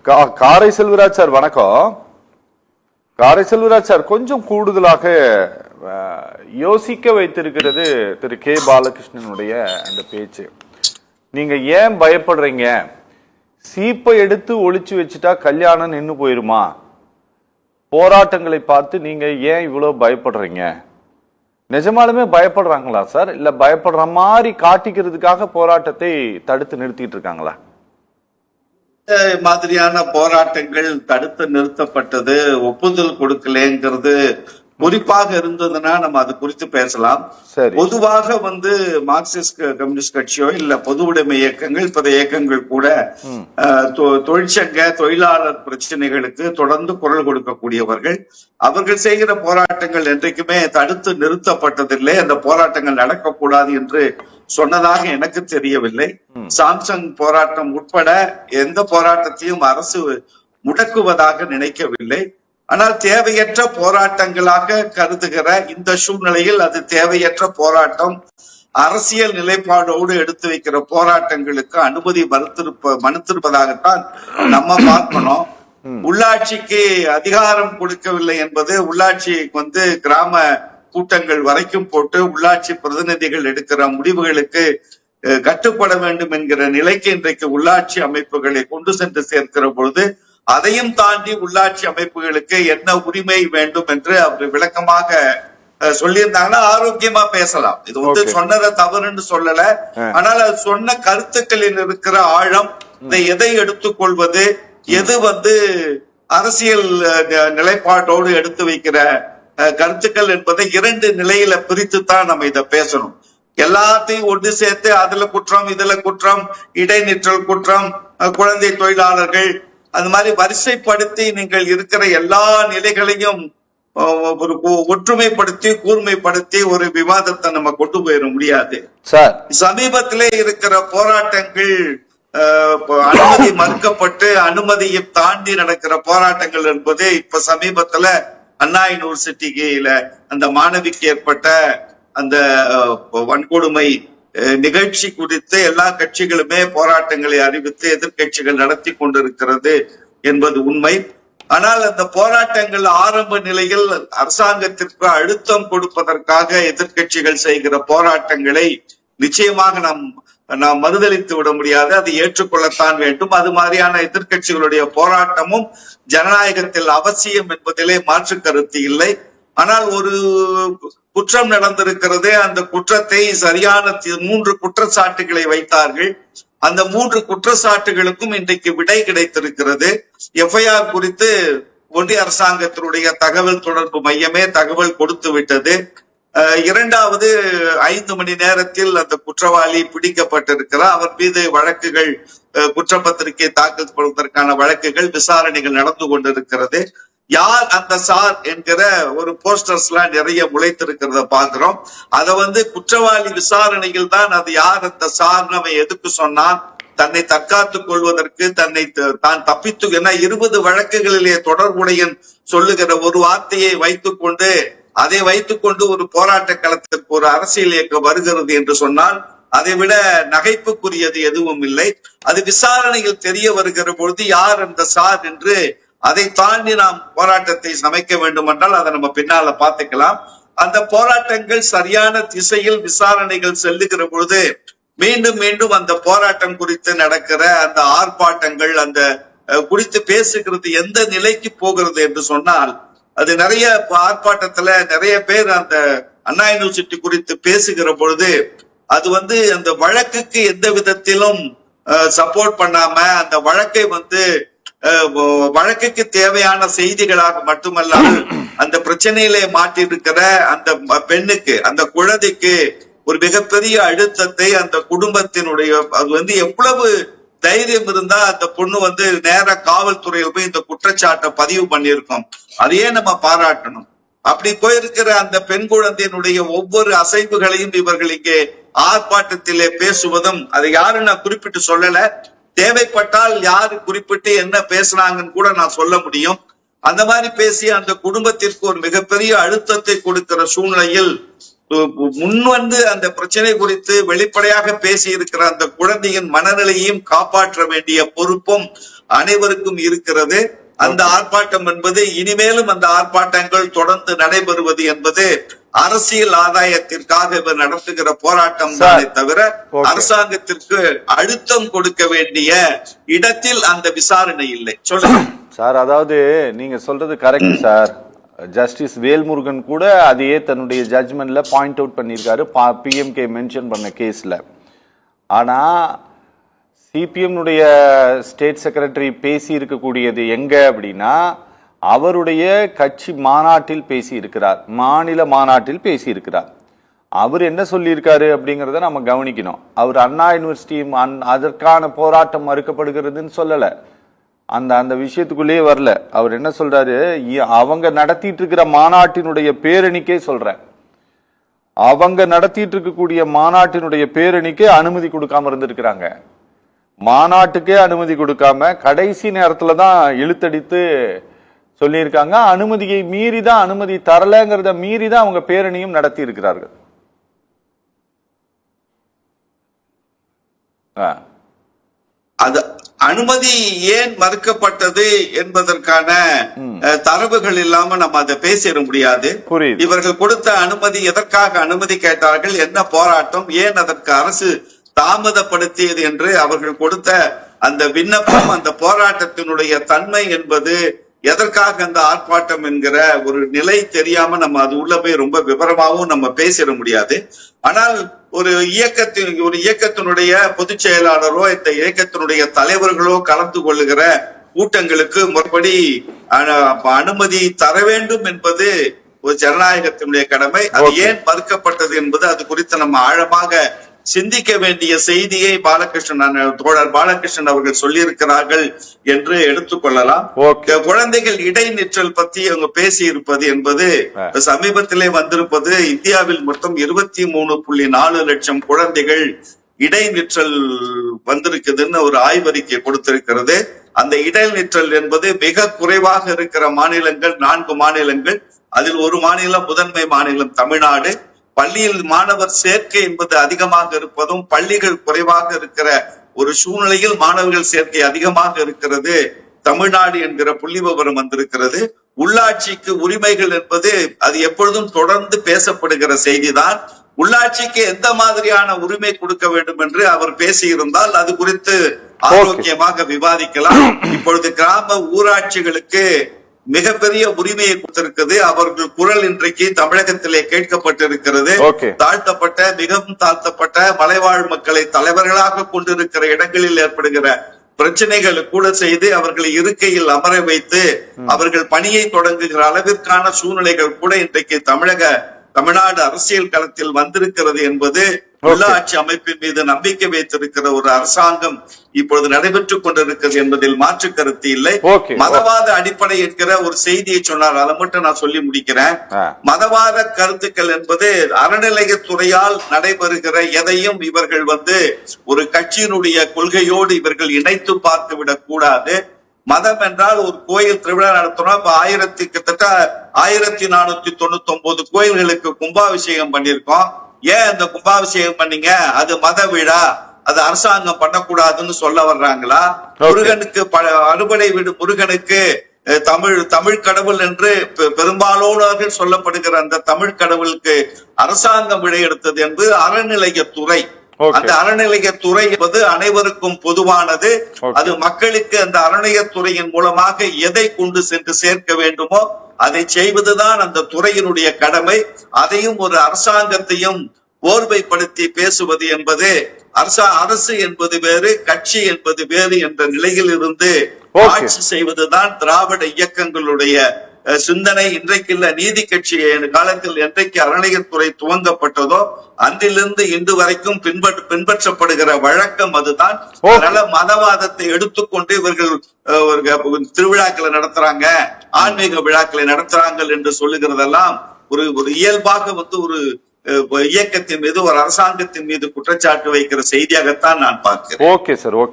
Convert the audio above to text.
காரை செல்வராஜ் சார் வணக்கம். காரை செல்வராஜ் சார், கொஞ்சம் கூடுதலாக யோசிக்க வைத்திருக்கிறது திரு கே பாலகிருஷ்ணனுடைய அந்த பேச்சு. நீங்க ஏன் பயப்படுறீங்க? சீப்பை எடுத்து ஒளிச்சு வச்சுட்டா கல்யாணம் நின்னு போயிருமா? போராட்டங்களை பார்த்து நீங்க ஏன் இவ்வளவு பயப்படுறீங்க? நிஜமாலுமே பயப்படுறாங்களா சார்? இல்ல பயப்படுற மாதிரி காட்டிக்கிறதுக்காக போராட்டத்தை தடுத்து நிறுத்திட்டு இருக்காங்களா? மாதிரியான போராட்டங்கள் தடுத்து நிறுத்தப்பட்டது, ஒப்புதல் கொடுக்கலங்கிறது குறிப்பாக இருந்ததுன்னா நம்ம அது குறித்து பேசலாம். பொதுவாக மார்க்சிஸ்ட் கம்யூனிஸ்ட் கட்சியோ இல்ல பொது உடைமை இயக்கங்கள், பிற இயக்கங்கள் கூட தொழிற்சங்க தொழிலாளர் பிரச்சனைகளுக்கு தொடர்ந்து குரல் கொடுக்கக்கூடியவர்கள். அவர்கள் செய்கிற போராட்டங்கள் என்றைக்குமே தடுத்து நிறுத்தப்பட்டதில்லை. அந்த போராட்டங்கள் நடக்கக்கூடாது என்று சொன்னதாக எனக்கு தெரியவில்லை. சாம்சங் போராட்டம் உட்பட எந்த போராட்டத்தையும் அரசு முடக்குவதாக நினைக்கவில்லை. ஆனால் தேவையற்ற போராட்டங்களாக கருதுகிற இந்த சூழ்நிலையில் அது தேவையற்ற போராட்டம். அரசியல் நிலைப்பாடோடு எடுத்து வைக்கிற போராட்டங்களுக்கு அனுமதி மறுத்திருப்பதாகத்தான் நம்ம பார்க்கணும். உள்ளாட்சிக்கு அதிகாரம் கொடுக்கவில்லை என்பது, உள்ளாட்சி கிராம கூட்டங்கள் வரைக்கும் போட்டு உள்ளாட்சி பிரதிநிதிகள் எடுக்கிற முடிவுகளுக்கு கட்டுப்பட வேண்டும் என்கிற நிலைக்கு இன்றைக்கு உள்ளாட்சி அமைப்புகளை கொண்டு சென்று சேர்க்கிற பொழுது அதையும் தாண்டி உள்ளாட்சி அமைப்புகளுக்கு என்ன உரிமை வேண்டும் என்று அவர் விளக்கமாக சொல்லியிருந்தாங்கன்னா ஆரோக்கியமா பேசலாம். இது சொன்னதை தவறுன்னு சொல்லல. ஆனால் அது சொன்ன கருத்துக்களில் இருக்கிற ஆழம், எதை எடுத்துக்கொள்வது, எது அரசியல் நிலைப்பாட்டோடு எடுத்து வைக்கிற கருத்துக்கள் என்பதை இரண்டு நிலையில பிரித்துத்தான் நம்ம இதை பேசணும். எல்லாத்தையும் ஒன்று சேர்த்து அதுல குற்றம், இதுல குற்றம், இடைநிற்றல் குற்றம், குழந்தை தொழிலாளர்கள், அது மாதிரி வரிசைப்படுத்தி நீங்கள் இருக்கிற எல்லா நிலைகளையும் ஒரு ஒற்றுமைப்படுத்தி கூர்மைப்படுத்தி ஒரு விவாதத்தை நம்ம கொண்டு போயிட முடியாது. சமீபத்திலே இருக்கிற போராட்டங்கள் அனுமதி மறுக்கப்பட்டு அனுமதியை தாண்டி நடக்கிற போராட்டங்கள் என்பது இப்ப சமீபத்துல அண்ணா யூனிவர்சிட்டியில அந்த மாணவிக்கு ஏற்பட்ட அந்த வன்கொடுமை நிகழ்ச்சி குறித்து எல்லா கட்சிகளுமே போராட்டங்களை அறிவித்து எதிர்கட்சிகள் நடத்தி கொண்டிருக்கிறது என்பது உண்மை. ஆனால் அந்த போராட்டங்கள் ஆரம்ப நிலையில் அரசாங்கத்திற்கு அழுத்தம் கொடுப்பதற்காக எதிர்கட்சிகள் செய்கிற போராட்டங்களை நிச்சயமாக நாம் மறுதளித்து விட முடியாது. அதை ஏற்றுக்கொள்ளத்தான் வேண்டும். அது மாதிரியான எதிர்கட்சிகளுடைய போராட்டமும் ஜனநாயகத்தில் அவசியம் என்பதிலே மாற்று கருத்து இல்லை. ஆனால் ஒரு குற்றம் நடந்திருக்கிறது. அந்த குற்றத்தை சரியான 3 குற்றச்சாட்டுகளை வைத்தார்கள். அந்த 3 குற்றச்சாட்டுகளுக்கும் இன்றைக்கு விடை கிடைத்திருக்கிறது. எஃப்ஐஆர் குறித்து ஒன்றிய அரசாங்கத்தினுடைய தகவல் தொடர்பு மையமே தகவல் கொடுத்து விட்டது. இரண்டாவது 5 மணி நேரத்தில் அந்த குற்றவாளி பிடிக்கப்பட்டிருக்கிறார். அவர் மீது வழக்குகள், குற்றப்பத்திரிகை தாக்கல் பண்ணுவதற்கான வழக்குகள், விசாரணைகள் நடந்து கொண்டிருக்கிறது. யார் அந்த சார் என்கிற ஒரு போஸ்டர்ஸ் எல்லாம் நிறைய முளைத்திருக்கிறத பாக்குறோம். அத குற்றவாளி விசாரணையில் தான் அது யார் அந்த சார் அவன் எதுக்கு சொன்னான், தன்னை தற்காத்துக் கொள்வதற்கு, தான் தப்பித்து, ஏன்னா 20 வழக்குகளிலே தொடர்புடையன் சொல்லுகிற ஒரு வார்த்தையை அதை வைத்துக்கொண்டு ஒரு போராட்ட களத்திற்கு ஒரு அரசியல் இயக்கம் வருகிறது என்று சொன்னால் அதை விட நகைப்புக்குரியது எதுவும் இல்லை. அது விசாரணையில் தெரிய வருகிற பொழுது யார் அந்த சார் என்று அதை தாண்டி நாம் போராட்டத்தை சமைக்க வேண்டும் என்றால் அதை நம்ம பின்னால பார்த்துக்கலாம். அந்த போராட்டங்கள் சரியான திசையில் விசாரணைகள் செல்லுகிற பொழுது மீண்டும் மீண்டும் அந்த போராட்டம் குறித்து நடக்கிற அந்த ஆர்ப்பாட்டங்கள், அந்த குறித்து பேசுகிறது எந்த நிலைக்கு போகிறது என்று சொன்னால், அது நிறைய ஆர்ப்பாட்டத்துல நிறைய பேர் அந்த அண்ணா யூனிவர்சிட்டி குறித்து பேசுகிற பொழுது அது அந்த வழக்குக்கு எந்த விதத்திலும் சப்போர்ட் பண்ணாம அந்த வழக்கை வழக்குக்கு தேவையான செய்திகளாக மட்டுமல்லாமல் அந்த பிரச்சனையிலே மாட்டிருக்கிற அந்த பெண்ணுக்கு, அந்த குழந்தைக்கு ஒரு மிகப்பெரிய அழுத்தத்தை அந்த குடும்பத்தினுடைய, அது எவ்வளவு தைரியம் இருந்தா அந்த பொண்ணு நேர காவல்துறையில் போய் இந்த குற்றச்சாட்டை பதிவு பண்ணியிருக்கோம். அதையே நம்ம பாராட்டணும். அப்படி போயிருக்கிற அந்த பெண் குழந்தையினுடைய ஒவ்வொரு அசைவுகளையும் இவர்கள் இங்கே ஆர்ப்பாட்டத்திலே பேசுவதும், அதை யாரும் நான் குறிப்பிட்டு சொல்லல, தேவைப்பட்டால் யாரு குறிப்பிட்டு என்ன பேசுனாங்கன்னு கூட நான் சொல்ல முடியும். அந்த மாதிரி பேசி அந்த குடும்பத்திற்கு ஒரு மிகப்பெரிய அழுத்தத்தை கொடுக்கிற சூழ்நிலையில் முன் அந்த பிரச்சனை குறித்து வெளிப்படையாக பேசி இருக்கிற அந்த குழந்தையின் மனநிலையையும் காப்பாற்ற வேண்டிய பொறுப்பும் அனைவருக்கும் இருக்கிறது. அந்த ஆர்ப்பாட்டம் என்பது இனிமேலும் அந்த ஆர்ப்பாட்டங்கள் தொடர்ந்து நடைபெறுவது என்பது அரசியல் ஆதாயத்திற்காக இவர் நடத்துகிற போராட்டம் தானே தவிர அரசாங்கத்திற்கு அழுத்தம் கொடுக்க வேண்டிய இடத்தில் அந்த விசாரணை இல்லை. சொல்லுங்க சார். அதாவது நீங்க சொல்றது கரெக்ட் சார். ஜஸ்டிஸ் வேல்முருகன் கூட அதையே தன்னுடைய ஜட்ஜ்மெண்ட்ல பாயிண்ட் அவுட் பண்ணியிருக்காரு, பிஎம்கே மென்ஷன் பண்ண கேஸ்ல. ஆனா சிபிஎம் ஸ்டேட் செக்ரட்டரி பேசி இருக்கக்கூடியது எங்க அப்படின்னா அவருடைய கட்சி மாநாட்டில் பேசி இருக்கிறார், மாநில மாநாட்டில் பேசி இருக்கிறார். அவர் என்ன சொல்லியிருக்காரு அப்படிங்கறத நம்ம கவனிக்கணும். அவர் அண்ணா யூனிவர்சிட்டி அதற்கான போராட்டம் மறுக்கப்படுகிறதுன்னு சொல்லல, அந்த விஷயத்துக்குள்ளேயே வரல. அவர் என்ன சொல்றாரு, அவங்க நடத்திட்டு இருக்கிற மாநாட்டினுடைய பேரணிக்கே சொல்றேன், அவங்க நடத்திட்டு இருக்கக்கூடிய மாநாட்டினுடைய பேரணிக்கே அனுமதி கொடுக்காம இருந்திருக்கிறாங்க. மாநாட்டுக்கே அனுமதி கொடுக்காம கடைசி நேரத்துல தான் இழுத்தடித்து சொல்லியிருக்காங்க. அனுமதியை மீறி தான், அனுமதி தரலங்கிறத மீறி தான் அவங்க பேரணியும் நடத்தி இருக்கிறார்கள். அது அனுமதி ஏன் மறுக்கப்பட்டது என்பதற்கான தரவுகள் இல்லாம நம்ம அதை பேசிட முடியாது. இவர்கள் கொடுத்த அனுமதி, எதற்காக அனுமதி கேட்டார்கள், என்ன போராட்டம், ஏன் அதற்கு அரசு தாமதப்படுத்தியது என்று அவர்கள் கொடுத்த அந்த விண்ணப்பம், அந்த போராட்டத்தினுடைய தன்மை என்பது, எதற்காக அந்த ஆர்ப்பாட்டம் என்கிற ஒரு நிலை தெரியாம நம்ம அது உள்ள போய் ரொம்ப விவரமாகவும் நம்ம பேசிட முடியாது. ஆனால் ஒரு இயக்கத்தினுடைய பொதுச் செயலாளரோ இந்த இயக்கத்தினுடைய தலைவர்களோ கலந்து கொள்ளுகிற கூட்டங்களுக்கு முறைப்படி அனுமதி தர வேண்டும் என்பது ஒரு ஜனநாயகத்தினுடைய கடமை. அது ஏன் மறுக்கப்பட்டது என்பது அது குறித்து நம்ம ஆழமாக சிந்திக்க வேண்டிய செய்தியை தோழர் பாலகிருஷ்ணன் அவர்கள் சொல்லியிருக்கிறார்கள் என்று எடுத்துக்கொள்ளலாம். குழந்தைகள் இடைநிற்றல் பத்தி அவங்க பேசி இருப்பது என்பது சமீபத்திலே வந்திருப்பது, இந்தியாவில் மொத்தம் 23.4 லட்சம் குழந்தைகள் இடைநிற்றல் வந்திருக்குதுன்னு ஒரு ஆய்வறிக்கை கொடுத்திருக்கிறது. அந்த இடைநிற்றல் என்பது மிக குறைவாக இருக்கிற மாநிலங்கள் 4 மாநிலங்கள். அதில் ஒரு மாநிலம், முதன்மை மாநிலம் தமிழ்நாடு. பள்ளியில் மாணவர் சேர்க்கை என்பது அதிகமாக இருப்பதும், பள்ளிகள் குறைவாக இருக்கிற ஒரு சூழ்நிலையில் மாணவர்கள் சேர்க்கை அதிகமாக இருக்கிறது தமிழ்நாடு என்கிற புள்ளி விவரம் வந்திருக்கிறது. உள்ளாட்சிக்கு உரிமைகள் என்பது அது எப்பொழுதும் தொடர்ந்து பேசப்படுகிற செய்திதான். உள்ளாட்சிக்கு எந்த மாதிரியான உரிமை கொடுக்க வேண்டும் என்று அவர் பேசியிருந்தால் அது குறித்து ஆரோக்கியமாக விவாதிக்கலாம். இப்பொழுது கிராம ஊராட்சிகளுக்கு மிகப்பெரிய உரிமையை கொடுத்திருக்கிறது. அவர்கள் குரல் இன்றைக்கு தமிழகத்திலே கேட்கப்பட்டிருக்கிறது. தாழ்த்தப்பட்ட, மிகவும் தாழ்த்தப்பட்ட மலைவாழ் மக்களை தலைவர்களாக கொண்டிருக்கிற இடங்களில் ஏற்படுகிற பிரச்சனைகளை கூட செய்து அவர்களை இருக்கையில் அமர வைத்து அவர்கள் பணியை தொடங்குகிற அளவிற்கான சூழ்நிலைகள் கூட இன்றைக்கு தமிழ்நாடு அரசியல் களத்தில் வந்திருக்கிறது என்பது உள்ளாட்சி அமைப்பின் மீது நம்பிக்கை வைத்திருக்கிற ஒரு அரசாங்கம் இப்பொழுது நடைபெற்றுக் கொண்டிருக்கிறது என்பதில் மாற்று கருத்து இல்லை. மதவாத அடிப்படை என்கிற ஒரு செய்தியை சொன்னார், அதை மட்டும் நான் சொல்லி முடிக்கிறேன். மதவாத கருத்துக்கள் என்பது அறநிலையத்துறையால் நடைபெறுகிற எதையும் இவர்கள் ஒரு கட்சியினுடைய கொள்கையோடு இவர்கள் இணைத்து பார்த்து விடக் கூடாது. மதம் என்றால் ஒரு கோயில் திருவிழா நடத்தணும். இப்ப கிட்டத்தட்ட 1499 கோயில்களுக்கு கும்பாபிஷேகம் பண்ணிருக்கோம். ஏன் அந்த கும்பாபிஷேகம் பண்ணீங்க? அது மத விழா, அது அரசாங்கம் பண்ணக்கூடாதுன்னு சொல்ல வர்றாங்களா? முருகனுக்கு அறுபடை வீடு முருகனுக்கு தமிழ் கடவுள் என்று பெரும்பாலானவர்கள் சொல்லப்படுகிற அந்த தமிழ் கடவுளுக்கு அரசாங்கம் விடை எடுத்தது என்பது அறநிலையத்துறை. அந்த அறநிலையத்துறை என்பது அனைவருக்கும் பொதுவானது. அது மக்களுக்கு அந்த அறநிலையத்துறையின் மூலமாக எதை கொண்டு சென்று சேர்க்க வேண்டுமோ அதை செய்வதுதான் அந்த துறையினுடைய கடமை. அதையும் ஒரு அரசாங்கத்தையும் போர்வைப்படுத்தி பேசுவது என்பது அரசு என்பது வேறு, கட்சி என்பது வேறு என்ற நிலையில் இருந்து ஆட்சி செய்வதுதான் திராவிட இயக்கங்களுடைய சிந்தனை. இன்றைக்கு இல்ல, நீதி கட்சி காலத்தில் என்றைக்கு அறநிலையத்துறை துவங்கப்பட்டதோ அன்றிலிருந்து இன்று வரைக்கும் பின்பற்றப்படுகிற வழக்கம் அதுதான். அதனால மதவாதத்தை எடுத்துக்கொண்டு இவர்கள் திருவிழாக்களை நடத்துறாங்க, ஆன்மீக விழாக்களை நடத்துறாங்க என்று சொல்லுகிறதெல்லாம் ஒரு இயல்பாக ஒரு இயக்கத்தின் மீது, ஒரு அரசாங்கத்தின் மீது குற்றச்சாட்டு வைக்கிற செய்தியாகத்தான் நான் பார்க்கிறேன். Okay sir, okay.